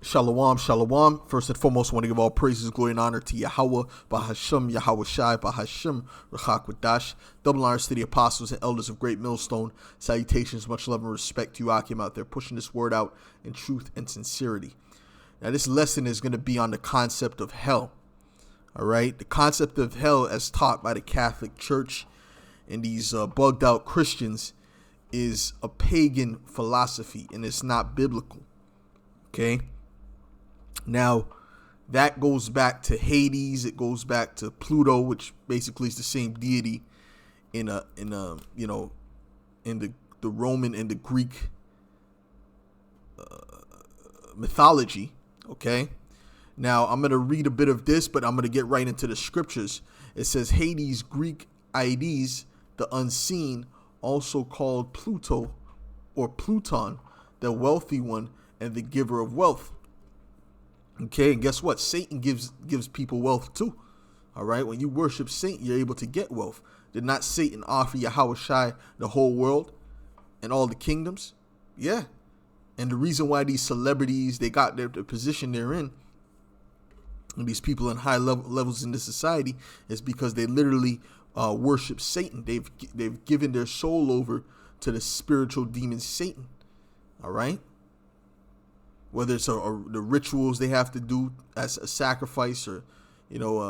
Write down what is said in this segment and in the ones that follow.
Shalom, shalom. First and foremost, I want to give all praises, glory, and honor to Yahweh, Bahasham, Yahweh Shai, Bahasham, Rachak Wadash. Double honors to the apostles and elders of Great Millstone. Salutations, much love and respect to you, Akim, out there pushing this word out in truth and sincerity. Now, this lesson is going to be on the concept of hell. All right? The concept of hell, as taught by the Catholic Church and these bugged out Christians, is a pagan philosophy, and it's not biblical. Okay? Now, that goes back to Hades. It goes back to Pluto, which basically is the same deity in the Roman and the Greek mythology. Okay. Now, I'm going to read a bit of this, but I'm going to get right into the scriptures. It says Hades, Greek Aides, the unseen, also called Pluto or Pluton, the wealthy one and the giver of wealth. Okay, and guess what? Satan gives people wealth too. All right, when you worship Satan, you're able to get wealth. Did not Satan offer Yahweh Shai the whole world and all the kingdoms? Yeah. And the reason why these celebrities, they got the position they're in, and these people in high levels in the society, is because they literally worship Satan. They've given their soul over to the spiritual demon Satan. All right. Whether it's the rituals they have to do as a sacrifice, or,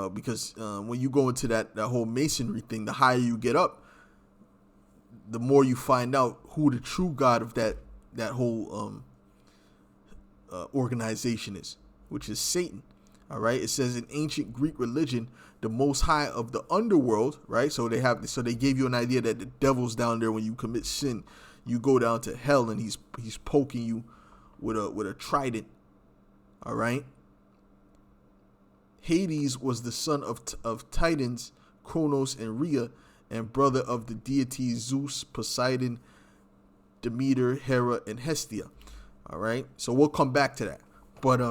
because when you go into that whole masonry thing, the higher you get up, the more you find out who the true God of that whole organization is, which is Satan. All right. It says in ancient Greek religion, the most high of the underworld. Right. So they gave you an idea that the devil's down there. When you commit sin, you go down to hell, and he's poking you with a trident. All right. Hades was the son of Titans, Kronos and Rhea, and brother of the deities Zeus, Poseidon, Demeter, Hera, and Hestia. All right. So we'll come back to that. But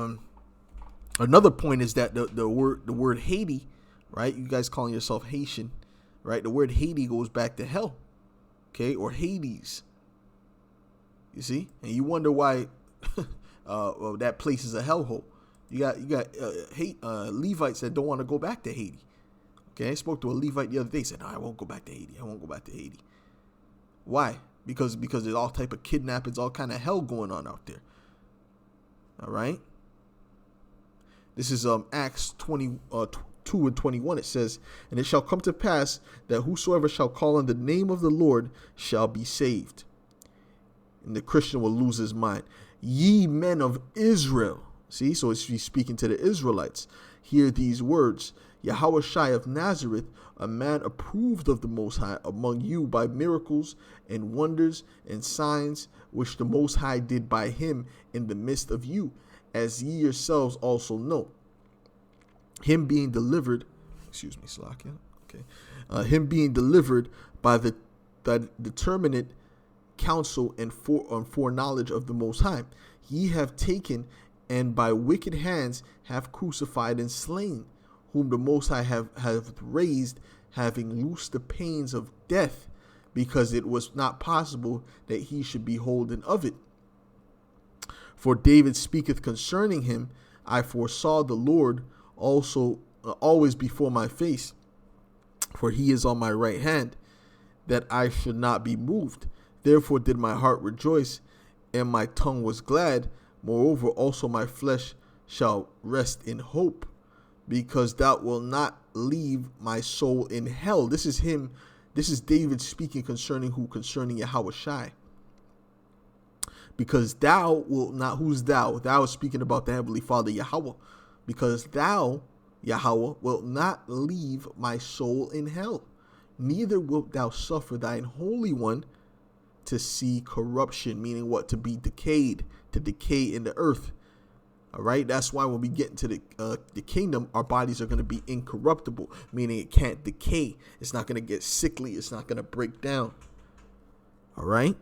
another point is that the word Haiti, right? You guys calling yourself Haitian, right? The word Haiti goes back to hell, okay, or Hades. You see, and you wonder why that place is a hellhole. You got Levites that don't want to go back to Haiti. Okay, I spoke to a Levite the other day. He said, "No, I won't go back to Haiti. I won't go back to Haiti." Why? Because there's all type of kidnappings, all kind of hell going on out there. All right. This is Acts 2 and 21. It says, "And it shall come to pass that whosoever shall call on the name of the Lord shall be saved." And the Christian will lose his mind. "Ye men of Israel." See, so he's speaking to the Israelites. "Hear these words. Yahweh Shai of Nazareth, a man approved of the Most High among you by miracles and wonders and signs, which the Most High did by him in the midst of you, as ye yourselves also know. Him being delivered, Slakia. Okay. Him being delivered by the determinate counsel and foreknowledge of the Most High, ye have taken and by wicked hands have crucified and slain, whom the Most High have raised, having loosed the pains of death, because it was not possible that he should be holden of it. For David speaketh concerning him, I foresaw the Lord also always before my face, for he is on my right hand, that I should not be moved. Therefore did my heart rejoice, and my tongue was glad. Moreover, also my flesh shall rest in hope, because thou wilt not leave my soul in hell." This is him. This is David speaking concerning Yahweh Shai. "Because thou wilt not," who's thou? Thou is speaking about the Heavenly Father, Yahweh. "Because thou, Yahweh, wilt not leave my soul in hell, neither wilt thou suffer thine Holy One to see corruption," meaning what? To be decayed, to decay in the earth. All right. That's why when we get into the kingdom, our bodies are going to be incorruptible, meaning it can't decay. It's not going to get sickly. It's not going to break down. All right.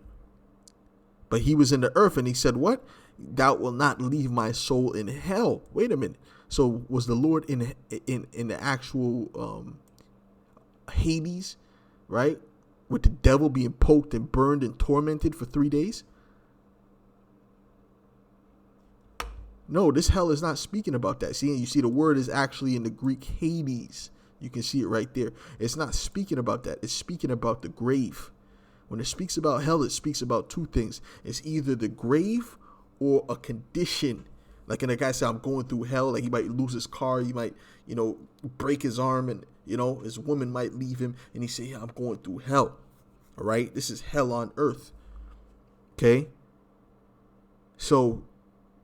But he was in the earth, and he said, "What? Thou wilt not leave my soul in hell." Wait a minute. So was the Lord in the actual Hades, right? With the devil being poked and burned and tormented for 3 days? No, this hell is not speaking about that. See, you see the word is actually in the Greek Hades. You can see it right there. It's not speaking about that. It's speaking about the grave. When it speaks about hell, it speaks about two things. It's either the grave or a condition. Like, and the guy said, I'm going through hell. Like, he might lose his car. He might, break his arm, and, his woman might leave him. And he say, yeah, I'm going through hell. All right. This is hell on earth. Okay. So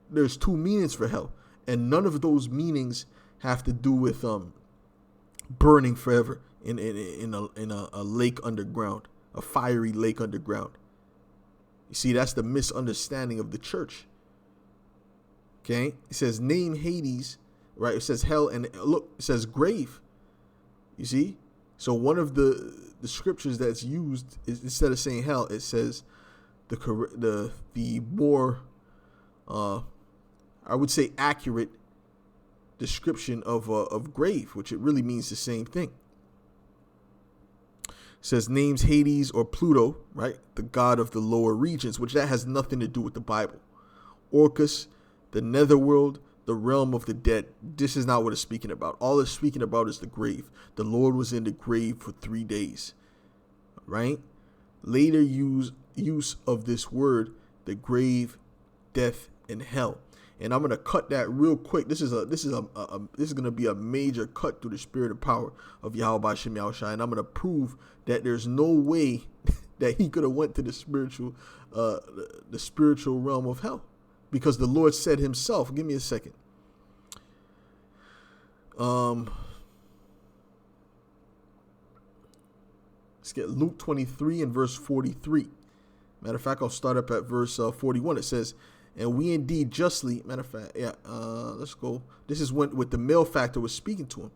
there's two meanings for hell, and none of those meanings have to do with burning forever in a lake underground, a fiery lake underground. You see, that's the misunderstanding of the church. Okay, it says name Hades, right? It says hell, and look, it says grave. You see, so one of the scriptures that's used is, instead of saying hell, it says the more I would say accurate description of grave, which it really means the same thing. It says names Hades or Pluto, right? The god of the lower regions, which that has nothing to do with the Bible. Orcus, the netherworld, the realm of the dead. This is not what it's speaking about. All it's speaking about is the grave. The Lord was in the grave for 3 days, right? Later use of this word, the grave, death, and hell. And I'm gonna cut that real quick. This is gonna be a major cut through the spirit and power of Yahweh Bashem Yahushai, and I'm gonna prove that there's no way that he could have went to the spiritual realm of hell, because the Lord said himself. Give me a second. Let's get Luke 23 and verse 43. Matter of fact, I'll start up at verse 41. It says, and we indeed justly, matter of fact, let's go. This is when with the malefactor was speaking to him,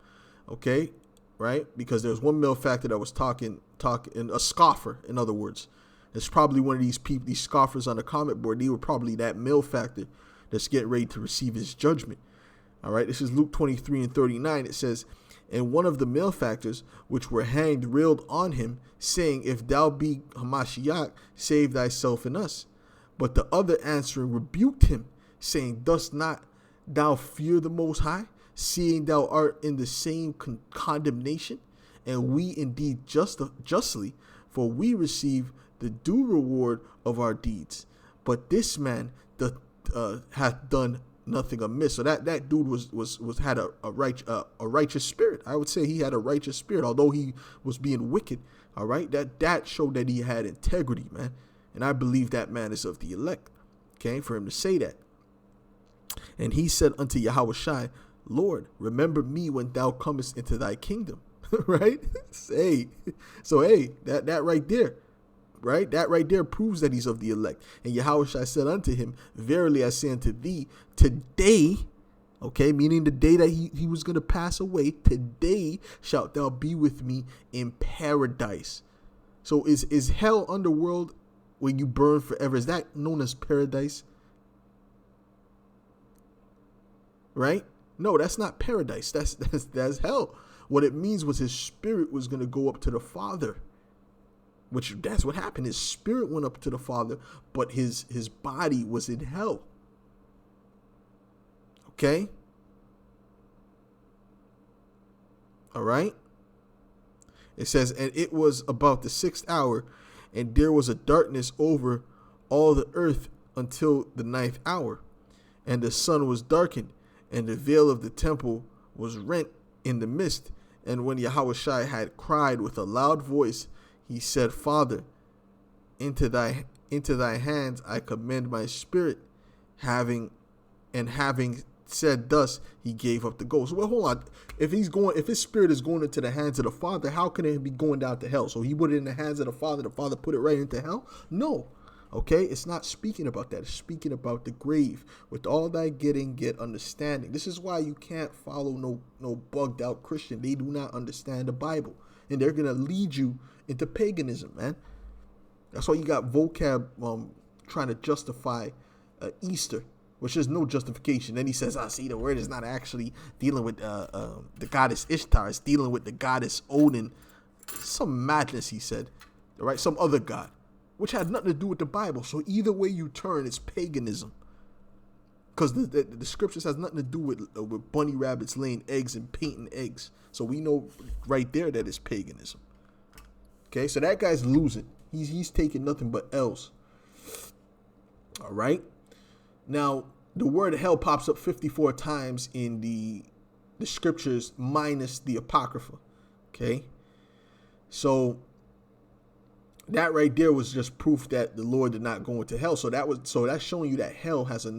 okay, right? Because there was one malefactor that was talking, a scoffer, in other words. It's probably one of these people, these scoffers on the comment board. They were probably that malefactor that's getting ready to receive his judgment. All right, this is Luke 23 and 39. It says, and one of the malefactors which were hanged railed on him, saying, if thou be Hamashiach, save thyself and us. But the other answering rebuked him, saying, dost not thou fear the Most High, seeing thou art in the same condemnation? And we indeed justly, for we receive the due reward of our deeds. But this man hath done nothing amiss. So that dude had a righteous spirit. I would say he had a righteous spirit, although he was being wicked. All right, that showed that he had integrity, man. And I believe that man is of the elect. Okay, for him to say that. And he said unto Yahushai, Lord, remember me when thou comest into thy kingdom. Right? So that right there. Right? That right there proves that he's of the elect. And Yahushua said unto him, verily I say unto thee, today, okay, meaning the day that he was going to pass away, today shalt thou be with me in paradise. So is hell underworld when you burn forever? Is that known as paradise? Right? No, that's not paradise. That's hell. What it means was his spirit was going to go up to the Father. Which that's what happened. His spirit went up to the Father, but his body was in hell. Okay? All right? It says, and it was about the 6th hour, and there was a darkness over all the earth until the 9th hour. And the sun was darkened, and the veil of the temple was rent in the midst. And when Yahushua had cried with a loud voice, he said, Father, into thy hands I commend my spirit. Having said thus, he gave up the ghost. Well, hold on. If his spirit is going into the hands of the Father, how can it be going down to hell? So he put it in the hands of the Father put it right into hell? No. Okay, it's not speaking about that. It's speaking about the grave. With all thy getting, get understanding. This is why you can't follow no bugged out Christian. They do not understand the Bible. And they're going to lead you into paganism, man. That's why you got vocab trying to justify Easter, which is no justification. Then he says, see, the word is not actually dealing with the goddess Ishtar. It's dealing with the goddess Odin. Some madness, he said. All right, some other god, which had nothing to do with the Bible. So either way you turn, it's paganism. because the scriptures has nothing to do with bunny rabbits laying eggs and painting eggs. So we know right there that it's paganism. Okay, so that guy's losing. He's taking nothing but L's. All right. Now the word hell pops up 54 times in the scriptures minus the Apocrypha. Okay, so that right there was just proof that the Lord did not go into hell. So that's showing you that hell has a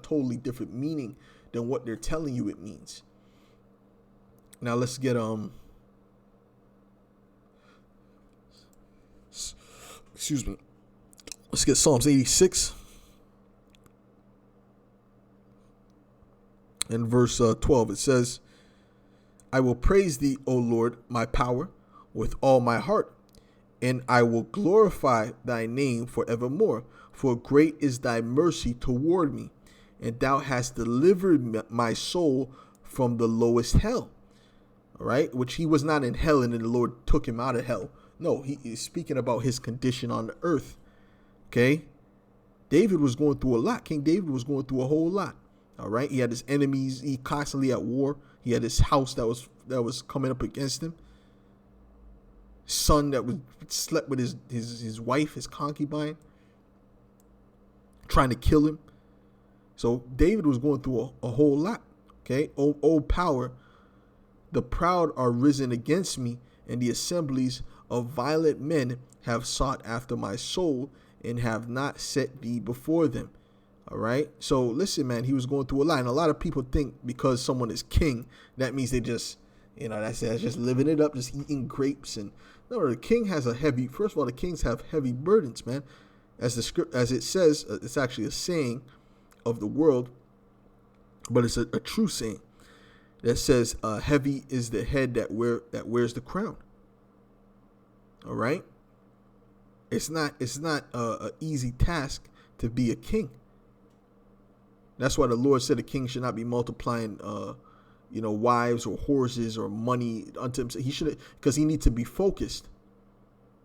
totally different meaning than what they're telling you it means. Now let's get excuse me. Let's get Psalms 86 and verse 12. It says, I will praise thee, O Lord, my power, with all my heart, and I will glorify thy name forevermore. For great is thy mercy toward me, and thou hast delivered my soul from the lowest hell. All right, which he was not in hell and then the Lord took him out of hell. No, he is speaking about his condition on the earth. Okay, David was going through a lot. King David was going through a whole lot. All right, he had his enemies. He constantly at war. He had his house that was coming up against him. Son that was slept with his wife, his concubine, trying to kill him. So David was going through a whole lot. Okay, O power, the proud are risen against me, and the assemblies of violent men have sought after my soul, and have not set thee before them. All right. So listen, man, he was going through a lot. And a lot of people think because someone is king, that means they just, that's just living it up, just eating grapes. And no, the king has first of all, the kings have heavy burdens, man. As it says, it's actually a saying of the world, but it's a true saying that says, heavy is the head that wears the crown. All right. It's not an easy task to be a king. That's why the Lord said a king should not be multiplying, wives or horses or money unto himself. He should, because he needs to be focused.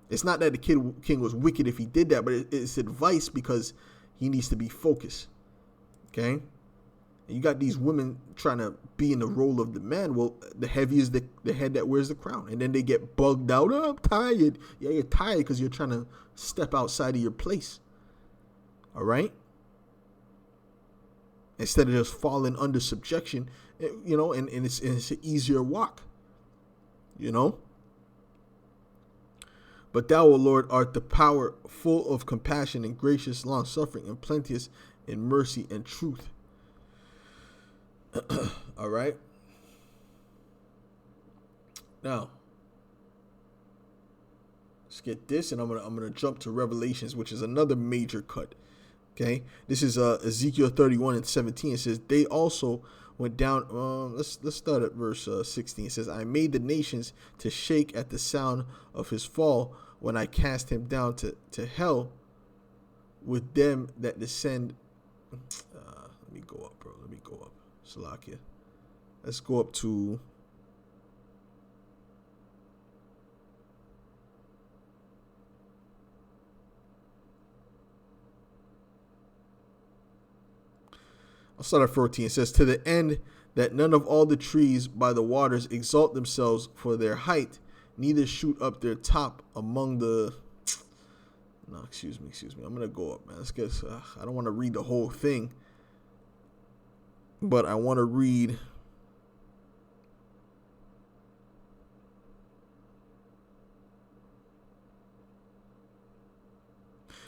It's not that the king was wicked if he did that, but it's advice because he needs to be focused. Okay, and you got these women trying to be in the role of the man. Well, the heavy is the head that wears the crown, and then they get bugged out. Oh, I'm tired. Yeah, you're tired because you're trying to step outside of your place. All right. Instead of just falling under subjection, and it's an easier walk, But thou, O Lord, art the power, full of compassion and gracious, long suffering, and plenteous in mercy and truth. All right. Now, let's get this, and I'm gonna jump to Revelations, which is another major cut. Okay, this is Ezekiel 31 and 17. It says, they also went down. Let's start at verse 16. It says, I made the nations to shake at the sound of his fall when I cast him down to hell with them that descend. Let me go up, bro. Let me go up. Salakia. Let's go up to. I'll start at 14. It says, to the end that none of all the trees by the waters exalt themselves for their height, neither shoot up their top among the. No, excuse me. I'm going to go up, man. Let's get. I don't want to read the whole thing, but I want to read.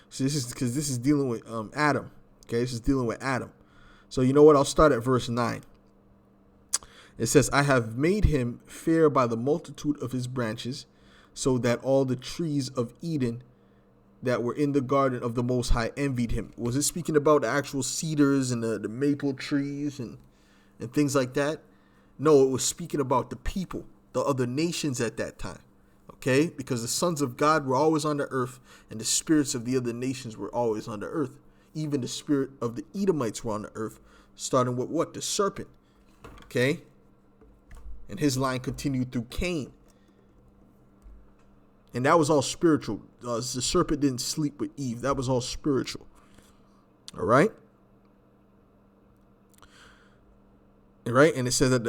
So this is dealing with Adam. Okay, this is dealing with Adam. So you know what? I'll start at verse 9. It says, I have made him fair by the multitude of his branches, so that all the trees of Eden that were in the garden of the Most High envied him. Was it speaking about the actual cedars and the maple trees and things like that? No, it was speaking about the people, the other nations at that time. Okay? Because the sons of God were always on the earth, and the spirits of the other nations were always on the earth. Even the spirit of the Edomites were on the earth, starting with what? The serpent. Okay? And his line continued through Cain. And that was all spiritual. The serpent didn't sleep with Eve. That was all spiritual. All right? right? And it says that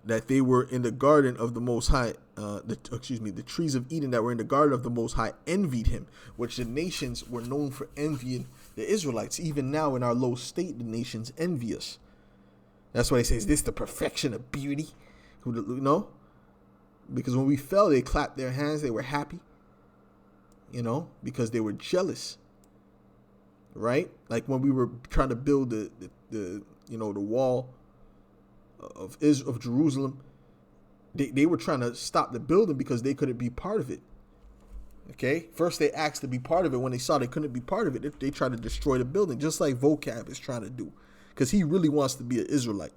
that they were in the garden of the Most High. The trees of Eden that were in the garden of the Most High envied him, which the nations were known for envying the Israelites. Even now, in our low state, the nations envy us. That's why he says, "This the perfection of beauty." Because when we fell, they clapped their hands. They were happy, because they were jealous, right? Like when we were trying to build the wall of Jerusalem, they were trying to stop the building because they couldn't be part of it. Okay, first they asked to be part of it. When they saw they couldn't be part of it, they tried to destroy the building, just like Vocab is trying to do, because he really wants to be an Israelite.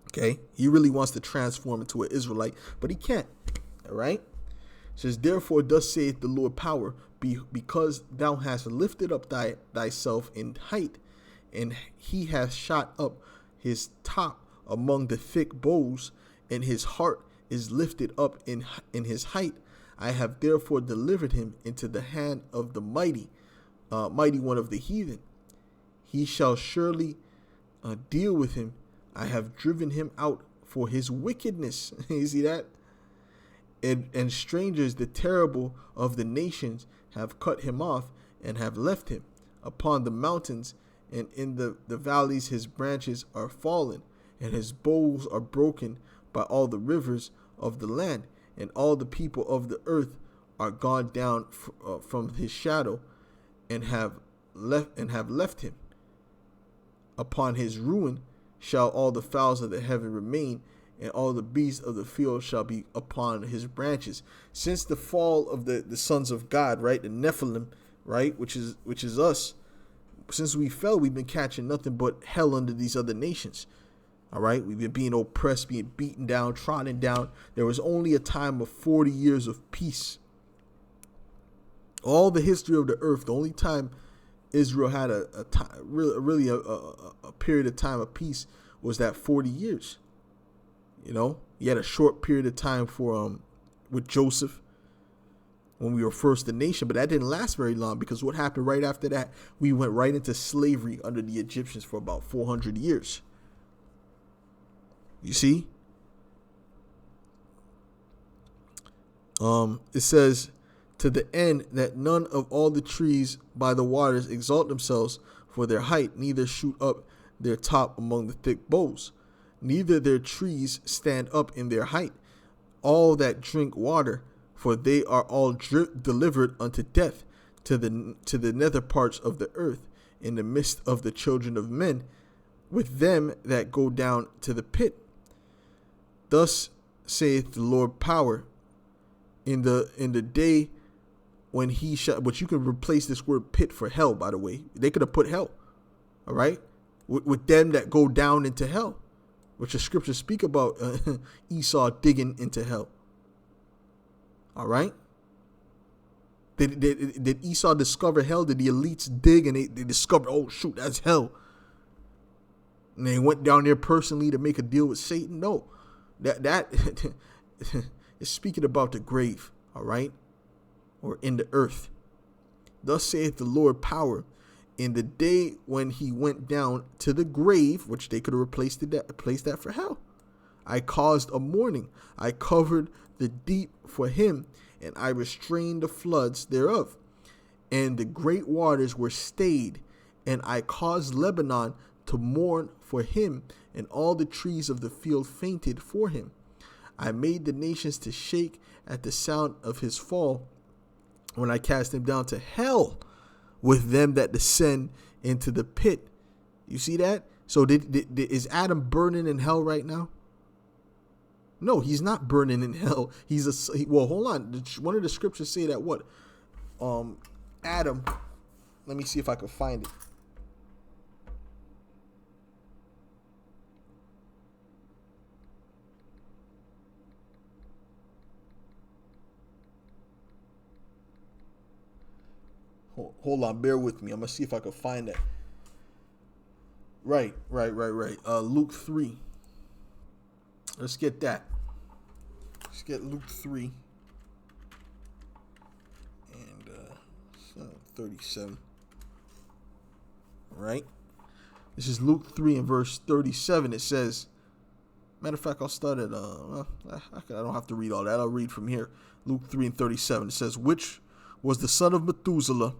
Okay, he really wants to transform into an Israelite, but he can't. All right, it says, "Therefore, thus saith the Lord power, because thou hast lifted up thyself in height, and he hath shot up his top among the thick boughs, and his heart is lifted up in his height. I have therefore delivered him into the hand of the mighty one of the heathen. He shall surely deal with him. I have driven him out for his wickedness." You see that? And strangers, the terrible of the nations, have cut him off and have left him. Upon the mountains and in the valleys his branches are fallen, and his boughs are broken by all the rivers of the land, and all the people of the earth are gone down from his shadow, and have left him. Upon his ruin shall all the fowls of the heaven remain, and all the beasts of the field shall be upon his branches. Since the fall of the sons of God, right, the Nephilim, right, which is us, since we fell, we've been catching nothing but hell under these other nations. All right, we've been being oppressed, being beaten down, trodden down. There was only a time of 40 years of peace. All the history of the earth, the only time Israel had a period of time of peace was that 40 years. You had a short period of time for with Joseph when we were first a nation, but that didn't last very long, because what happened right after that? We went right into slavery under the Egyptians for about 400 years. You see? It says, "To the end that none of all the trees by the waters exalt themselves for their height, neither shoot up their top among the thick boughs, neither their trees stand up in their height, all that drink water, for they are all delivered unto death, to the nether parts of the earth, in the midst of the children of men, with them that go down to the pit. Thus saith the Lord power, in the day when he shall," but you can replace this word pit for hell, by the way. They could have put hell, all right, with them that go down into hell, which the scriptures speak about Esau digging into hell. All right. Did Esau discover hell? Did the elites dig and they discovered, oh shoot, that's hell, and they went down there personally to make a deal with Satan? No, that is speaking about the grave, all right, or in the earth. Thus saith the Lord power, in the day when he went down to the grave, which they could have replaced that for hell, I caused a mourning, I covered the deep for him, and I restrained the floods thereof, and the great waters were stayed, and I caused Lebanon to mourn for him, and all the trees of the field fainted for him. I made the nations to shake at the sound of his fall, when I cast him down to hell with them that descend into the pit. You see that? So is Adam burning in hell right now? No, he's not burning in hell. Well, hold on. One of the scriptures say that what? Adam, let me see if I can find it. Hold on, bear with me. I'm going to see if I can find that. Right. Luke 3. Let's get that. Let's get Luke 3. And 37. Right? This is Luke 3 and verse 37. It says, matter of fact, I'll start at, I don't have to read all that. I'll read from here. Luke 3 and 37. It says, which was the son of Methuselah,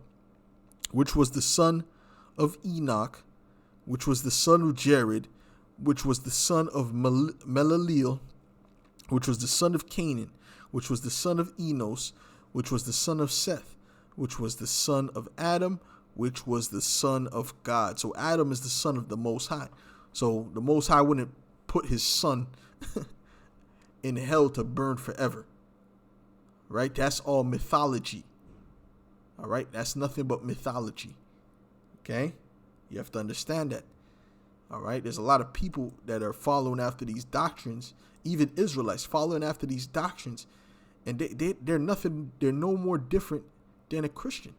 which was the son of Enoch, which was the son of Jared, which was the son of Melaleel, which was the son of Canaan, which was the son of Enos, which was the son of Seth, which was the son of Adam, which was the son of God. So Adam is the son of the Most High. So the Most High wouldn't put his son in hell to burn forever. Right? That's all mythology. All right? That's nothing but mythology. Okay? You have to understand that. All right? There's a lot of people that are following after these doctrines, even Israelites following after these doctrines, and they're nothing, they're no more different than a Christian.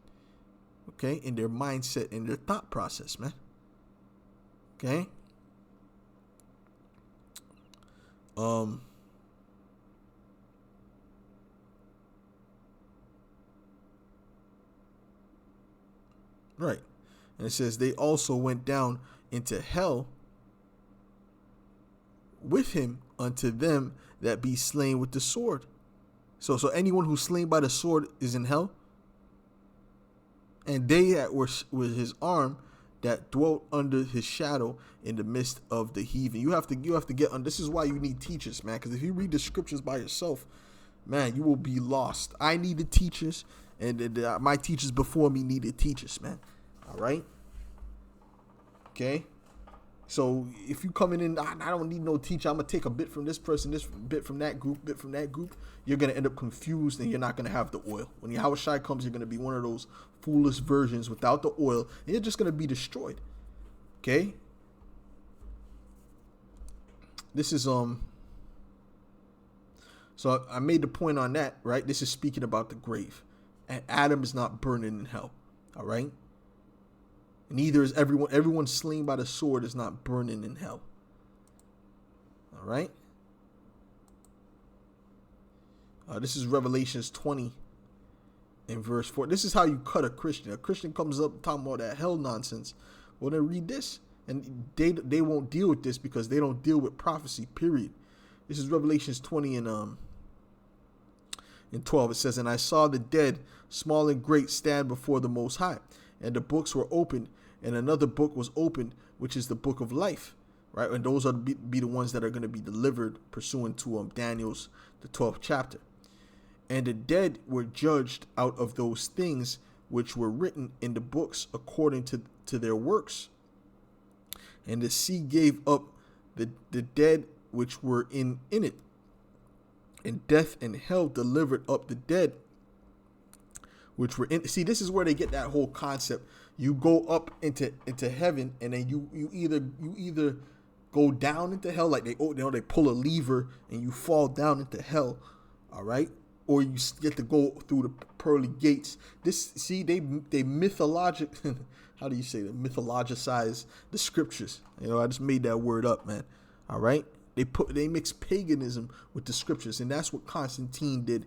Okay? In their mindset, in their thought process, man. Okay? Right. And it says they also went down into hell with him unto them that be slain with the sword. So anyone who's slain by the sword is in hell. And they that were with his arm that dwelt under his shadow in the midst of the heathen. You have to get on. This is why you need teachers, man. Because if you read the scriptures by yourself, man, you will be lost. I needed teachers, and my teachers before me needed teachers, man. All right. Okay. So if you coming in, I don't need no teacher. I'm gonna take a bit from this person, this bit from that group, you're gonna end up confused, and you're not gonna have the oil. When Yahweh Shai comes, you're gonna be one of those foolish virgins without the oil, and you're just gonna be destroyed. Okay. This is So I made the point on that, right? This is speaking about the grave, and Adam is not burning in hell. All right. Neither is everyone slain by the sword is not burning in hell. All right. This is Revelations 20 in verse 4. This is how you cut a Christian. A Christian comes up talking about that hell nonsense. Well, then read this. And they won't deal with this because they don't deal with prophecy, period. This is Revelations 20 and 12. It says, and I saw the dead, small and great, stand before the Most High. And the books were opened, and another book was opened, which is the book of life, right? And those are be the ones that are going to be delivered pursuant to Daniel's, the 12th chapter. And the dead were judged out of those things which were written in the books according to their works. And the sea gave up the dead which were in it. And death and hell delivered up the dead which were in. See, this is where they get that whole concept. You go up into heaven, and then you either go down into hell, like they pull a lever and you fall down into hell, all right, or you get to go through the pearly gates. They mythologic. How do you say that? Mythologicize the scriptures. I just made that word up, man. All right, they mix paganism with the scriptures, and that's what Constantine did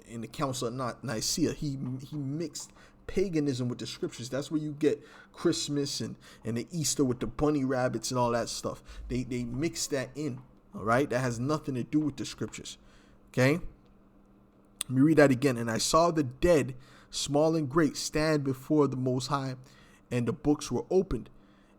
in the Council of Nicaea. He mixed paganism with the scriptures. That's where you get Christmas and the Easter with the bunny rabbits and all that stuff. They mix that in. All right, that has nothing to do with the scriptures. Okay, let me read that again. And I saw the dead, small and great, stand before the Most High, and the books were opened,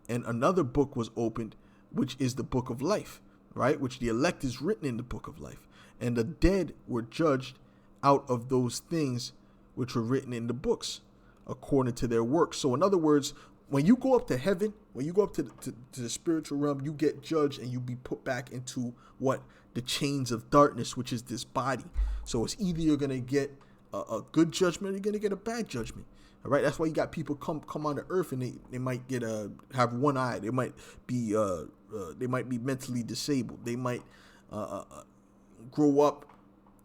and another book was opened, which is the book of life, right? Which the elect is written in the book of life, and the dead were judged out of those things which were written in the books according to their works. So in other words, when you go up to heaven, when you go up to the spiritual realm, you get judged and you be put back into the chains of darkness, which is this body. So it's either you're going to get a good judgment or you're going to get a bad judgment. All right. That's why you got people come on the earth, and they might have one eye. They might be mentally disabled. They might grow up,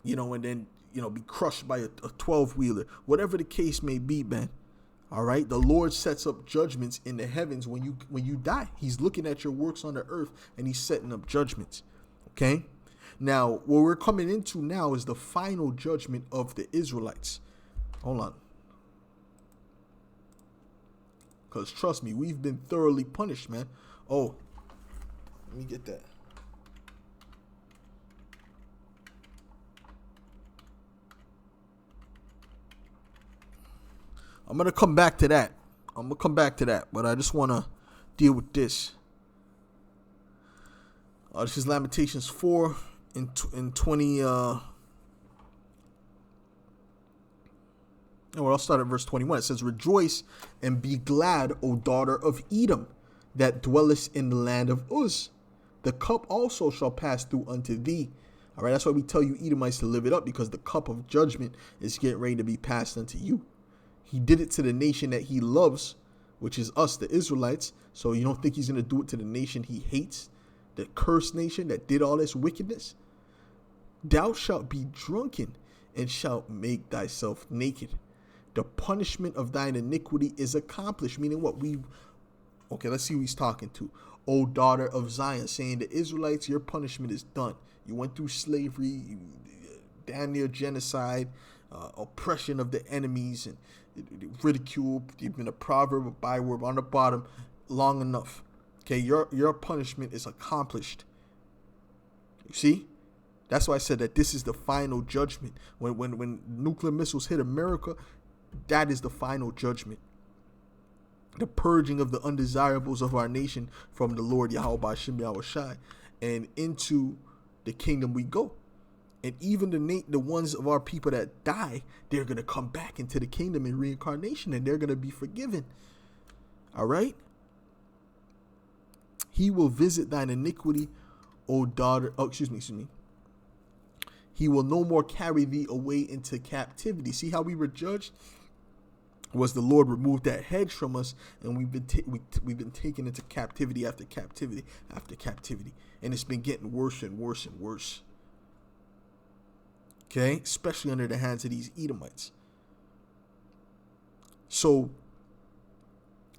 and then be crushed by a 12-wheeler, whatever the case may be, man. All right. The Lord sets up judgments in the heavens when you die. He's looking at your works on the earth, and he's setting up judgments. Okay. Now, what we're coming into now is the final judgment of the Israelites. Hold on. Because trust me, we've been thoroughly punished, man. Oh, let me get that. I'm going to come back to that. But I just want to deal with this. This is Lamentations 4 in 20. Well, I'll start at verse 21. It says, "Rejoice and be glad, O daughter of Edom, that dwellest in the land of Uz. The cup also shall pass through unto thee." All right, that's why we tell you Edomites to live it up, because the cup of judgment is getting ready to be passed unto you. He did it to the nation that he loves, which is us, the Israelites. So you don't think he's going to do it to the nation he hates, the cursed nation that did all this wickedness? "Thou shalt be drunken and shalt make thyself naked. The punishment of thine iniquity is accomplished." Meaning what? Okay, let's see who he's talking to. "O daughter of Zion," saying the Israelites, your punishment is done. You went through slavery, damn near genocide, oppression of the enemies, and ridicule. You've been a proverb, a byword on the bottom long enough. Okay, your punishment is accomplished. You see? That's why I said that this is the final judgment. When nuclear missiles hit America, that is the final judgment. The purging of the undesirables of our nation from the Lord Yahweh Ba'Shem Yahushai, and into the kingdom we go. And even the ones of our people that die, they're going to come back into the kingdom in reincarnation, and they're going to be forgiven. All right? "He will visit thine iniquity, O daughter." Oh, excuse me. "He will no more carry thee away into captivity." See how we were judged? Was the Lord removed that hedge from us, and we've been taken into captivity after captivity after captivity, and it's been getting worse and worse and worse. Okay, especially under the hands of these Edomites. So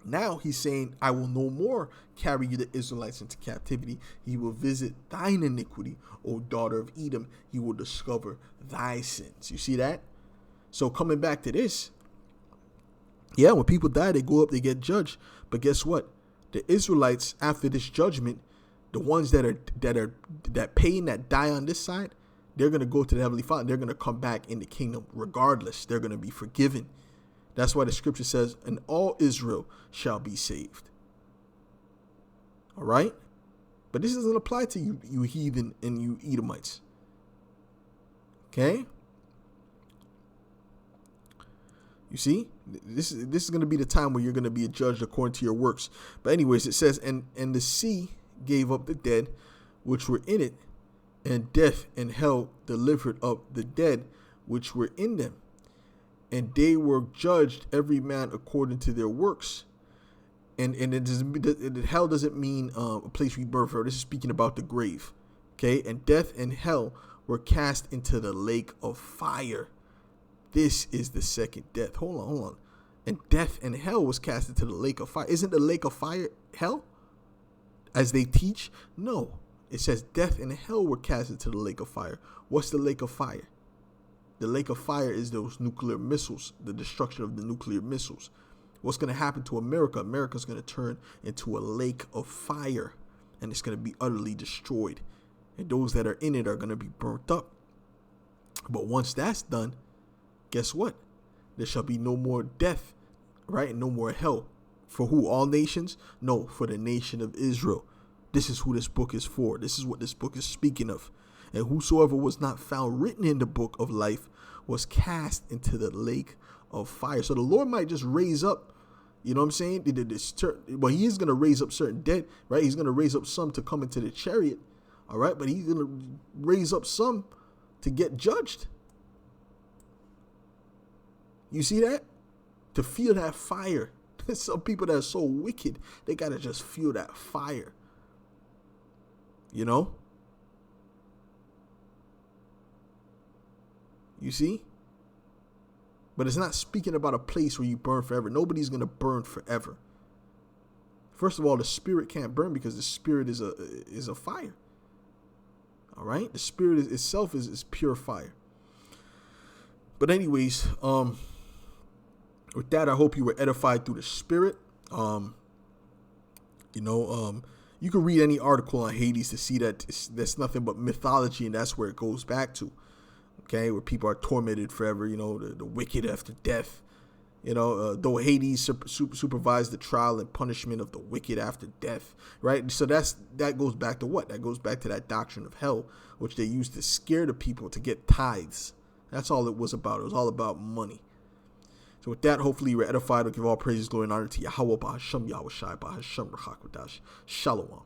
now he's saying, "I will no more carry you, the Israelites, into captivity. He will visit thine iniquity, O daughter of Edom. He will discover thy sins." You see that? So coming back to this, yeah, when people die, they go up, they get judged. But guess what? The Israelites, after this judgment, the ones that pay and that die on this side, they're going to go to the Heavenly Father. They're going to come back in the kingdom regardless. They're going to be forgiven. That's why the scripture says, "And all Israel shall be saved." All right? But this doesn't apply to you heathen and you Edomites. Okay? You see? This is going to be the time where you're going to be judged according to your works. But anyways, it says, and the sea gave up the dead which were in it, and death and hell delivered up the dead which were in them. And they were judged every man according to their works. And hell doesn't mean a place we birth. This is speaking about the grave. Okay? And death and hell were cast into the lake of fire. This is the second death. Hold on. And death and hell was cast into the lake of fire. Isn't the lake of fire hell? As they teach? No. It says death and hell were cast into the lake of fire. What's the lake of fire? The lake of fire is those nuclear missiles, the destruction of the nuclear missiles. What's going to happen to America? America's going to turn into a lake of fire, and it's going to be utterly destroyed. And those that are in it are going to be burnt up. But once that's done, guess what? There shall be no more death, right? And no more hell. For who? All nations? No, for the nation of Israel. This is who this book is for. This is what this book is speaking of. And whosoever was not found written in the book of life was cast into the lake of fire. So the Lord might just raise up, you know what I'm saying? Well, he is going to raise up certain dead, right? He's going to raise up some to come into the chariot, all right? But he's going to raise up some to get judged. You see that? To feel that fire. There's some people that are so wicked, they got to just feel that fire. You know? You see? But it's not speaking about a place where you burn forever. Nobody's going to burn forever. First of all, the spirit can't burn because the spirit is a fire. All right? The spirit itself is pure fire. But anyways, with that, I hope you were edified through the spirit. You know, you can read any article on Hades to see that that's nothing but mythology, and that's where it goes back to. Okay, where people are tormented forever. You know, the wicked after death. You know, though Hades supervised the trial and punishment of the wicked after death, right? So that goes back to what? That goes back to that doctrine of hell, which they used to scare the people to get tithes. That's all it was about. It was all about money. So with that, hopefully you're edified. I'll give all praises, glory, and honor to Yahweh, Ba'Hashem, Yahweh Shai, Ba'Hashem, Rachak Wadash. Shalom.